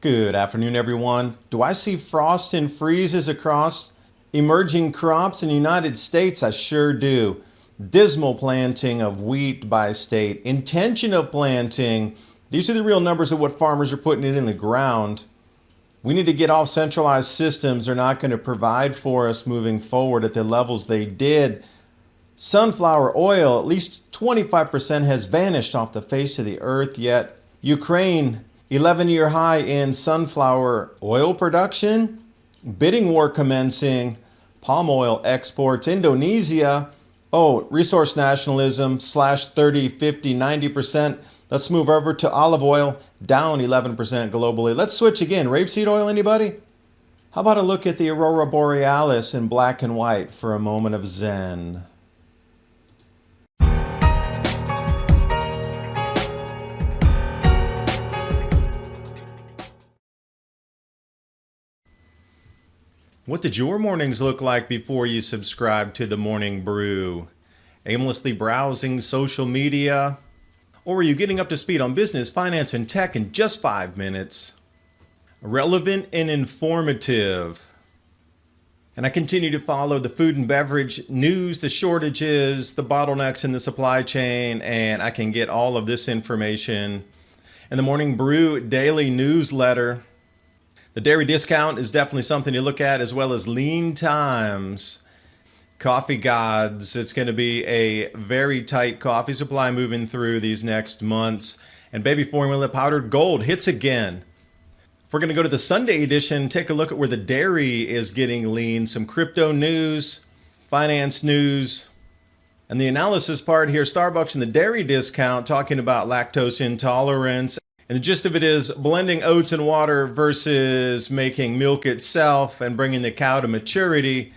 Good afternoon, everyone. Do I see frost and freezes across emerging crops in the United States? I sure do. Dismal planting of wheat by state. Intention of planting. These are the real numbers of what farmers are putting in the ground. We need to get off centralized systems. They're not going to provide for us moving forward at the levels they did. Sunflower oil, at least 25% has vanished off the face of the earth, yet Ukraine, 11-year high in sunflower oil production, bidding war commencing, palm oil exports, Indonesia, resource nationalism, slash 30, 50, 90%. Let's move over to olive oil, down 11% globally. Let's switch again. Rapeseed oil, anybody? How about a look at the Aurora Borealis in black and white for a moment of zen? What did your mornings look like before you subscribed to the Morning Brew? Aimlessly browsing social media? Or were you getting up to speed on business, finance, and tech in just 5 minutes? Relevant and informative. And I continue to follow the food and beverage news, the shortages, the bottlenecks in the supply chain, and I can get all of this information in the Morning Brew daily newsletter. The dairy discount is definitely something to look at, as well as lean times. Coffee gods, it's going to be a very tight coffee supply moving through these next months. And baby formula powdered gold hits again. If we're going to go to the Sunday edition, take a look at where the dairy is getting lean. Some crypto news, finance news. And the analysis part here, Starbucks and the dairy discount, talking about lactose intolerance. And the gist of it is blending oats and water versus making milk itself and bringing the cow to maturity.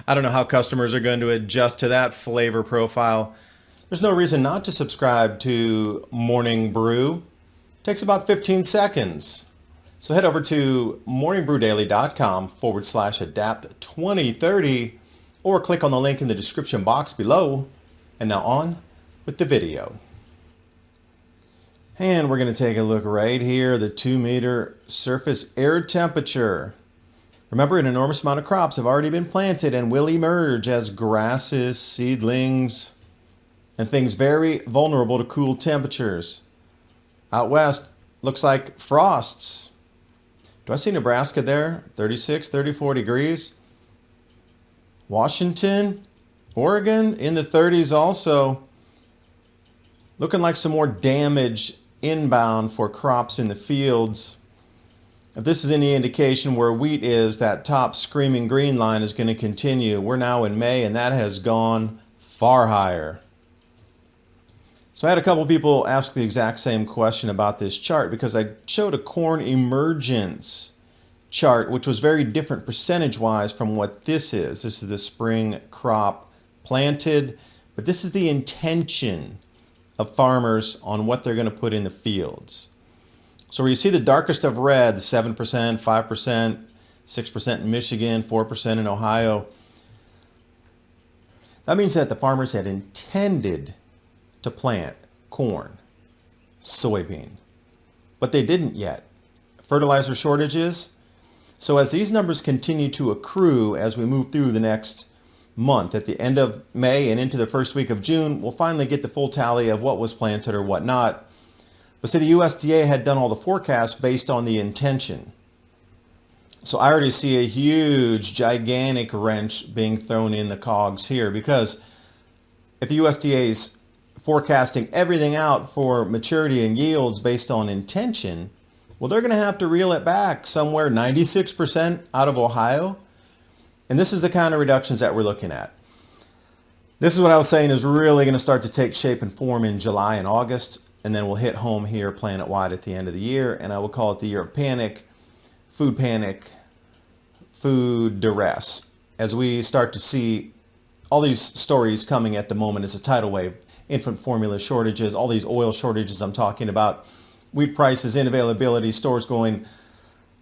I don't know how customers are going to adjust to that flavor profile. There's no reason not to subscribe to Morning Brew. It takes about 15 seconds. So head over to morningbrewdaily.com/adapt2030 or click on the link in the description box below. And now on with the video. And we're going to take a look right here, the 2-meter surface air temperature. Remember, an enormous amount of crops have already been planted and will emerge as grasses, seedlings, and things very vulnerable to cool temperatures. Out west, looks like frosts. Do I see Nebraska there? 36, 34 degrees. Washington, Oregon in the 30s also. Looking like some more damage inbound for crops in the fields. If this is any indication where wheat is, that top screaming green line is going to continue. We're now in May and that has gone far higher. So I had a couple people ask the exact same question about this chart because I showed a corn emergence chart which was very different percentage-wise from what this is. This is the spring crop planted, but this is the intention of farmers on what they're going to put in the fields. So where you see the darkest of red, 7%, 5%, 6% in Michigan, 4% in Ohio, that means that the farmers had intended to plant corn, soybean, but they didn't yet. Fertilizer shortages. So as these numbers continue to accrue as we move through the next month, at the end of May and into the first week of June, we'll finally get the full tally of what was planted or what not. But see, the USDA had done all the forecasts based on the intention. So I already see a huge, gigantic wrench being thrown in the cogs here, because if the USDA is forecasting everything out for maturity and yields based on intention, well, they're going to have to reel it back somewhere 96% out of Ohio. And this is the kind of reductions that we're looking at. This is what I was saying is really going to start to take shape and form in July and August. And then we'll hit home here planet-wide at the end of the year. And I will call it the year of panic, food duress. As we start to see all these stories coming at the moment as a tidal wave. Infant formula shortages, all these oil shortages I'm talking about. Wheat prices, inavailability, stores going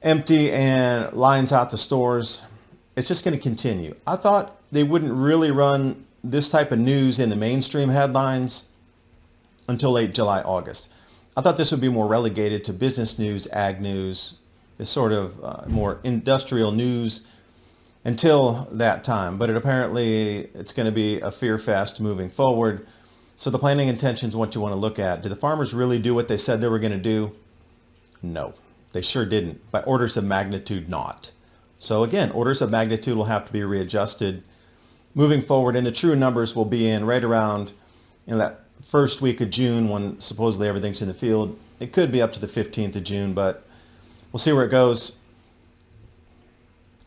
empty and lines out to stores. It's just going to continue. I thought they wouldn't really run this type of news in the mainstream headlines until late July, August. I thought this would be more relegated to business news, ag news, is sort of more industrial news until that time. But it's going to be a fear fest moving forward. So the planting intentions, what you want to look at. Did the farmers really do what they said they were going to do? No, they sure didn't. By orders of magnitude, not. So again, orders of magnitude will have to be readjusted moving forward, and the true numbers will be in right around that first week of June when supposedly everything's in the field. It could be up to the 15th of June, but we'll see where it goes.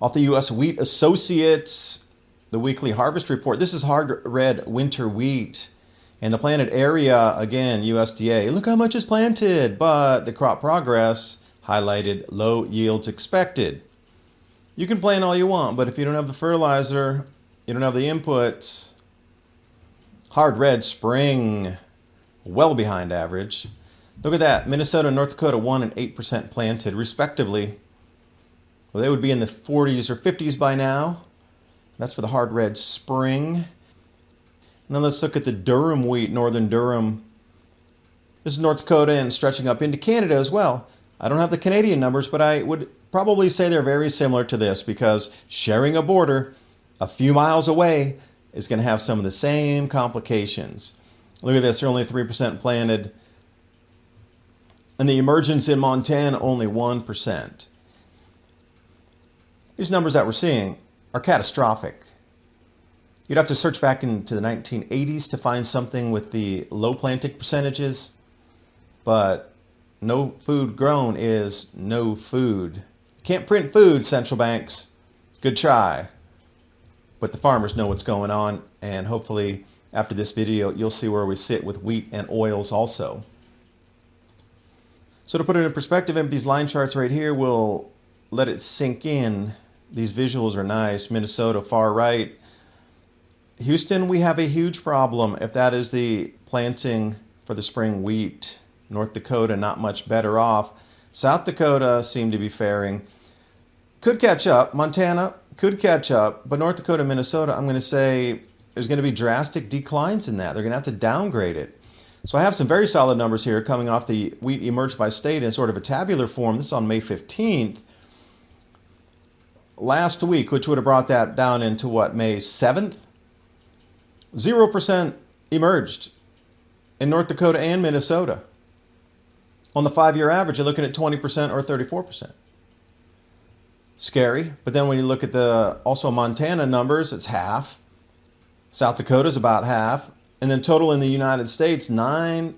Off the U.S. Wheat Associates, the weekly harvest report. This is hard red winter wheat. And the planted area, again, USDA, look how much is planted, but the crop progress highlighted low yields expected. You can plant all you want, but if you don't have the fertilizer, you don't have the inputs. Hard red spring, well behind average. Look at that, Minnesota and North Dakota 1% and 8% planted, respectively. Well, they would be in the 40s or 50s by now. That's for the hard red spring. Now let's look at the Durham wheat, northern Durham. This is North Dakota and stretching up into Canada as well. I don't have the Canadian numbers, but I would probably say they're very similar to this because sharing a border a few miles away is going to have some of the same complications. Look at this, they're only 3% planted. And the emergence in Montana, only 1%. These numbers that we're seeing are catastrophic. You'd have to search back into the 1980s to find something with the low planting percentages, but no food grown is no food. Can't print food, central banks. Good try. But the farmers know what's going on, and hopefully after this video you'll see where we sit with wheat and oils also. So to put it in perspective, these line charts right here will let it sink in. These visuals are nice. Minnesota far right. Houston, we have a huge problem if that is the planting for the spring wheat. North Dakota, not much better off. South Dakota seem to be faring. Could catch up. Montana could catch up. But North Dakota, Minnesota, I'm going to say there's going to be drastic declines in that. They're going to have to downgrade it. So I have some very solid numbers here coming off the wheat emerged by state in sort of a tabular form. This is on May 15th. Last week, which would have brought that down into what, May 7th? 0% emerged in North Dakota and Minnesota. On the 5-year average, you're looking at 20% or 34%. Scary. But then when you look at the also Montana numbers, it's half. South Dakota's about half. And then total in the United States, 9%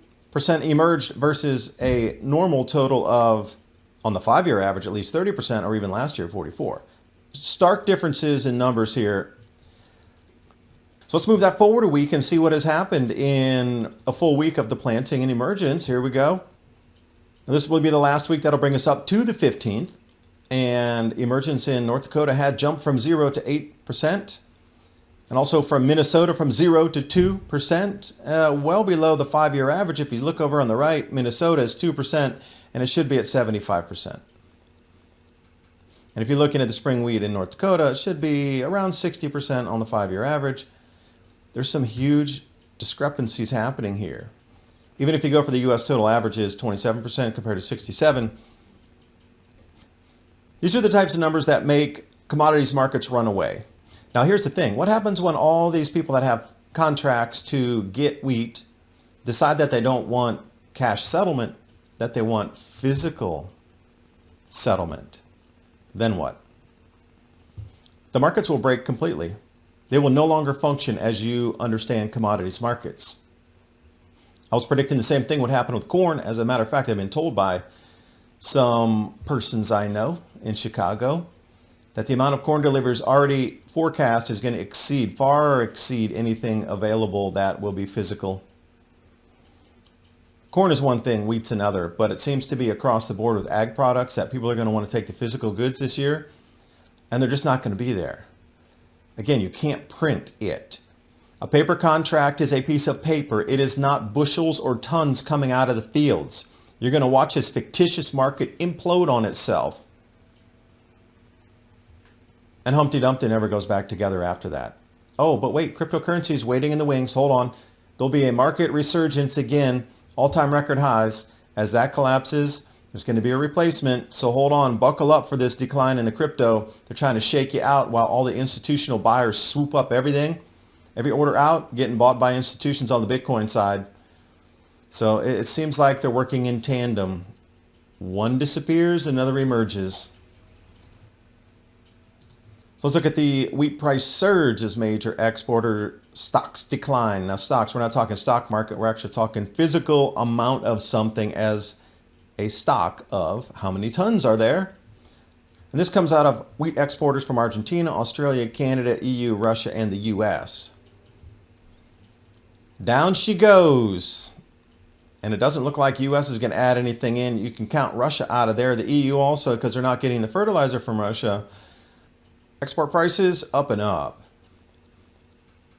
emerged versus a normal total of, on the 5-year average, at least 30%, or even last year, 44%. Stark differences in numbers here. So let's move that forward a week and see what has happened in a full week of the planting and emergence. Here we go. Now this will be the last week. That'll bring us up to the 15th. And emergence in North Dakota had jumped from 0 to 8%. And also from Minnesota from 0 to 2%. Well below the 5-year average. If you look over on the right, Minnesota is 2% and it should be at 75%. And if you're looking at the spring wheat in North Dakota, it should be around 60% on the 5-year average. There's some huge discrepancies happening here. Even if you go for the U.S. total averages, 27% compared to 67%. These are the types of numbers that make commodities markets run away. Now here's the thing. What happens when all these people that have contracts to get wheat decide that they don't want cash settlement, that they want physical settlement? Then what? The markets will break completely. They will no longer function as you understand commodities markets. I was predicting the same thing would happen with corn. As a matter of fact, I've been told by some persons I know in Chicago that the amount of corn deliveries already forecast is going to far exceed anything available that will be physical. Corn is one thing, wheat's another, but it seems to be across the board with ag products that people are going to want to take the physical goods this year, and they're just not going to be there. Again, you can't print it. A paper contract is a piece of paper. It is not bushels or tons coming out of the fields. You're going to watch this fictitious market implode on itself. And Humpty Dumpty never goes back together after that. Oh, but wait, cryptocurrency is waiting in the wings. Hold on. There'll be a market resurgence again, all-time record highs. As that collapses, There's going to be a replacement, so hold on, buckle up for this decline in the crypto. They're trying to shake you out while all the institutional buyers swoop up everything. Every order out, getting bought by institutions on the Bitcoin side. So it seems like they're working in tandem. One disappears, another emerges. So let's look at the wheat price surge as major exporter stocks decline. Now stocks, we're not talking stock market, we're actually talking physical amount of something as a stock of how many tons are there. And this comes out of wheat exporters from Argentina, Australia, Canada, EU, Russia, and the US. Down she goes. And it doesn't look like US is going to add anything in. You can count Russia out of there, the EU also, because they're not getting the fertilizer from Russia. Export prices up and up.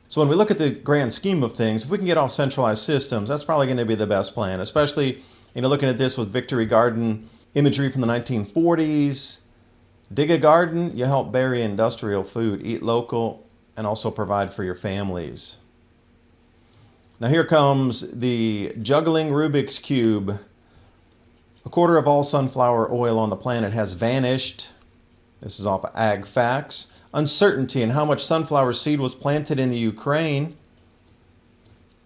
So when we look at the grand scheme of things, if we can get off centralized systems, that's probably going to be the best plan, especially looking at this with Victory Garden imagery from the 1940s. Dig a garden, you help bury industrial food, eat local, and also provide for your families. Now here comes the juggling Rubik's Cube. A quarter of all sunflower oil on the planet has vanished. This is off of Ag Facts. Uncertainty in how much sunflower seed was planted in the Ukraine.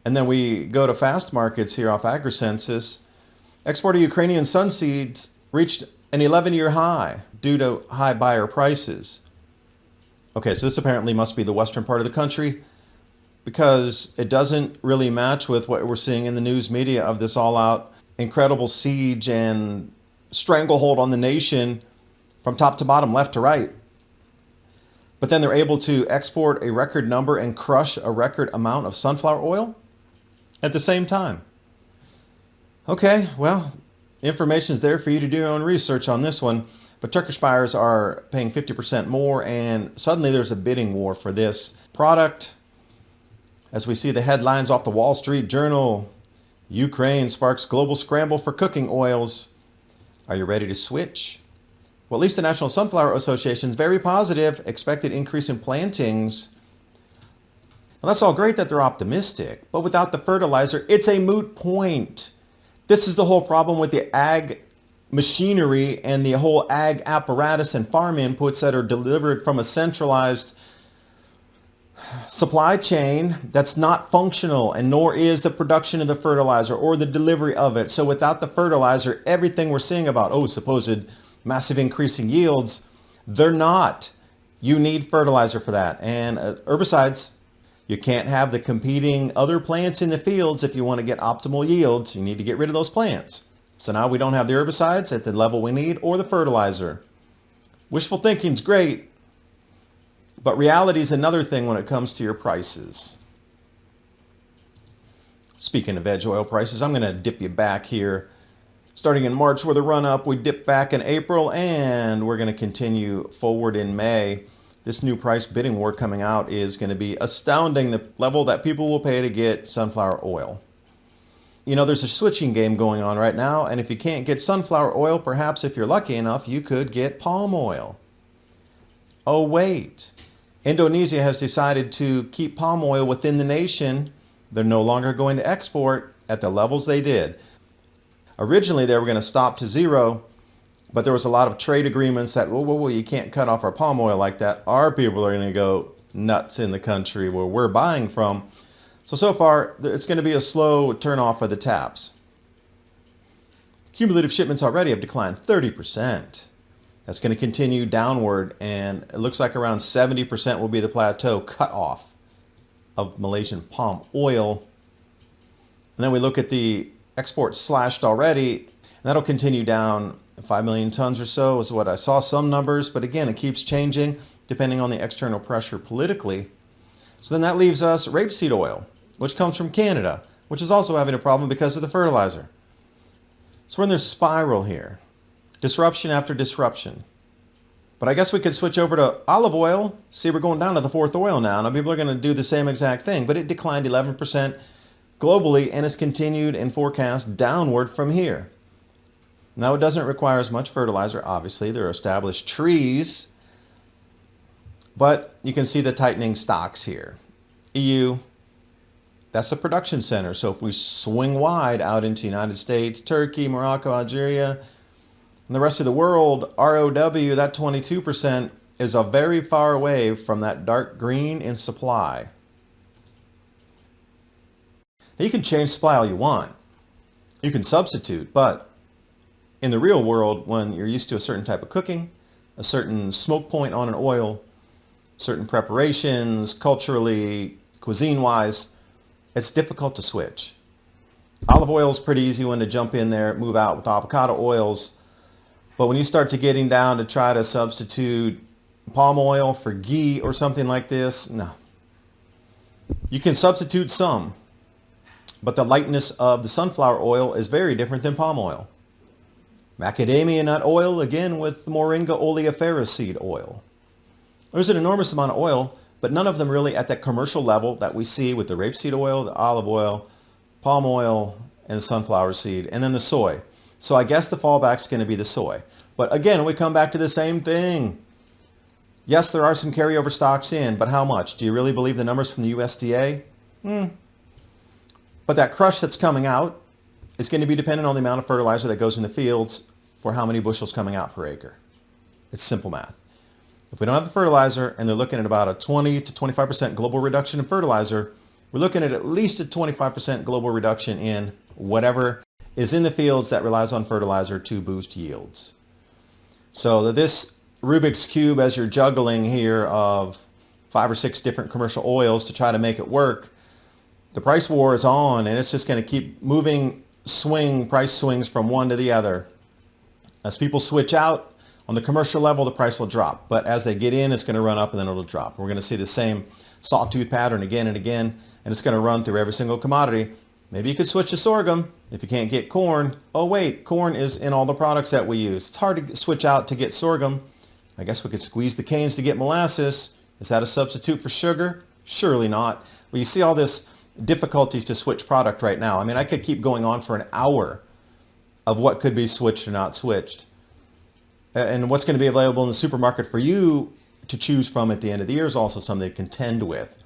And then we go to fast markets here off AgriCensus. Export of Ukrainian sun seeds reached an 11-year high due to high buyer prices. Okay, so this apparently must be the western part of the country because it doesn't really match with what we're seeing in the news media of this all-out incredible siege and stranglehold on the nation from top to bottom, left to right. But then they're able to export a record number and crush a record amount of sunflower oil at the same time. Okay, well, information is there for you to do your own research on this one. But Turkish buyers are paying 50% more, and suddenly there's a bidding war for this product. As we see the headlines off the Wall Street Journal, Ukraine sparks global scramble for cooking oils. Are you ready to switch? Well, at least the National Sunflower Association is very positive, expected increase in plantings. Well, that's all great that they're optimistic, but without the fertilizer, it's a moot point. This is the whole problem with the ag machinery and the whole ag apparatus and farm inputs that are delivered from a centralized supply chain that's not functional, and nor is the production of the fertilizer or the delivery of it. So without the fertilizer, everything we're seeing about, supposed massive increasing yields, they're not. You need fertilizer for that. And herbicides, you can't have the competing other plants in the fields if you want to get optimal yields. You need to get rid of those plants. So now we don't have the herbicides at the level we need or the fertilizer. Wishful thinking's great, but reality is another thing when it comes to your prices. Speaking of veg oil prices, I'm going to dip you back here. Starting in March with a run up, we dipped back in April, and we're going to continue forward in May. This new price bidding war coming out is going to be astounding, the level that people will pay to get sunflower oil. There's a switching game going on right now, and if you can't get sunflower oil, perhaps if you're lucky enough, you could get palm oil. Oh, wait. Indonesia has decided to keep palm oil within the nation. They're no longer going to export at the levels they did. Originally, they were going to stop to zero, but there was a lot of trade agreements that, you can't cut off our palm oil like that. Our people are going to go nuts in the country where we're buying from. So far, it's going to be a slow turn off of the taps. Cumulative shipments already have declined 30%. That's going to continue downward, and it looks like around 70% will be the plateau cutoff of Malaysian palm oil. And then we look at the exports slashed already, and that'll continue down 5 million tons or so is what I saw, some numbers, but again, it keeps changing depending on the external pressure politically. So then that leaves us rapeseed oil, which comes from Canada, which is also having a problem because of the fertilizer. So we're in this spiral here, disruption after disruption. But I guess we could switch over to olive oil. See, we're going down to the fourth oil now. Now people are going to do the same exact thing, but it declined 11% globally and has continued and forecast downward from here. Now, it doesn't require as much fertilizer, obviously. There are established trees, but you can see the tightening stocks here. EU, that's the production center. So if we swing wide out into the United States, Turkey, Morocco, Algeria, In the rest of the world, ROW, that 22%, is a very far away from that dark green in supply. Now, you can change supply all you want. You can substitute, but in the real world, when you're used to a certain type of cooking, a certain smoke point on an oil, certain preparations, culturally, cuisine-wise, it's difficult to switch. Olive oil is pretty easy one to jump in there, move out with avocado oils. But when you start to getting down to try to substitute palm oil for ghee or something like this, no. You can substitute some, but the lightness of the sunflower oil is very different than palm oil. Macadamia nut oil, again, with Moringa oleifera seed oil. There's an enormous amount of oil, but none of them really at that commercial level that we see with the rapeseed oil, the olive oil, palm oil, and the sunflower seed, and then the soy. So I guess the fallback is going to be the soy. But again, we come back to the same thing. Yes, there are some carryover stocks in, but how much? Do you really believe the numbers from the USDA? But that crush that's coming out is going to be dependent on the amount of fertilizer that goes in the fields for how many bushels coming out per acre. It's simple math. If we don't have the fertilizer and they're looking at about a 20 to 25% global reduction in fertilizer, we're looking at least a 25% global reduction in whatever is in the fields that relies on fertilizer to boost yields. So this Rubik's Cube, as you're juggling here of 5 or 6 different commercial oils to try to make it work, the price war is on, and it's just going to keep moving, price swings from one to the other. As people switch out on the commercial level, the price will drop. But as they get in, it's going to run up and then it'll drop. We're going to see the same sawtooth pattern again and again, and it's going to run through every single commodity. Maybe you could switch to sorghum if you can't get corn. Oh wait, corn is in all the products that we use. It's hard to switch out to get sorghum. I guess we could squeeze the canes to get molasses. Is that a substitute for sugar? Surely not. Well, you see all this difficulties to switch product right now. I mean, I could keep going on for an hour of what could be switched or not switched. And what's going to be available in the supermarket for you to choose from at the end of the year is also something to contend with.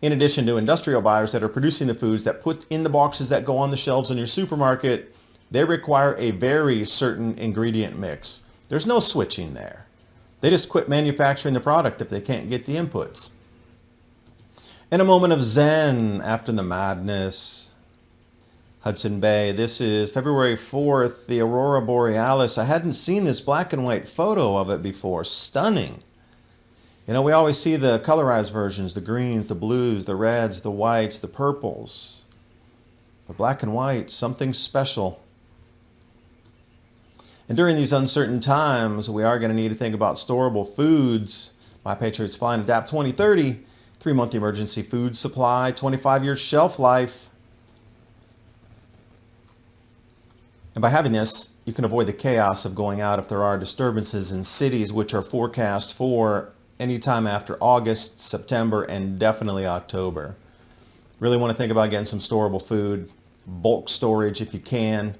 In addition to industrial buyers that are producing the foods that put in the boxes that go on the shelves in your supermarket, they require a very certain ingredient mix. There's no switching there. They just quit manufacturing the product if they can't get the inputs. In a moment of zen after the madness, Hudson Bay. This is February 4th, the Aurora Borealis. I hadn't seen this black and white photo of it before. Stunning. You know, we always see the colorized versions, the greens, the blues, the reds, the whites, the purples. But black and white, something special. And during these uncertain times, we are going to need to think about storable foods. My Patriot Supply and Adapt 2030, 3-month emergency food supply, 25-year shelf life. And by having this, you can avoid the chaos of going out if there are disturbances in cities, which are forecast for anytime after August, September, and definitely October. Really want to think about getting some storable food, bulk storage if you can.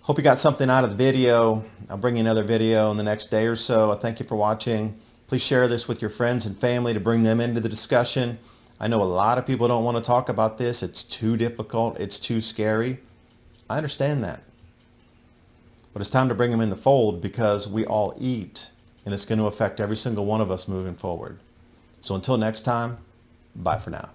Hope you got something out of the video. I'll bring you another video in the next day or so. I thank you for watching. Please share this with your friends and family to bring them into the discussion. I know a lot of people don't want to talk about this. It's too difficult. It's too scary. I understand that. But it's time to bring them in the fold because we all eat, and it's going to affect every single one of us moving forward. So until next time, bye for now.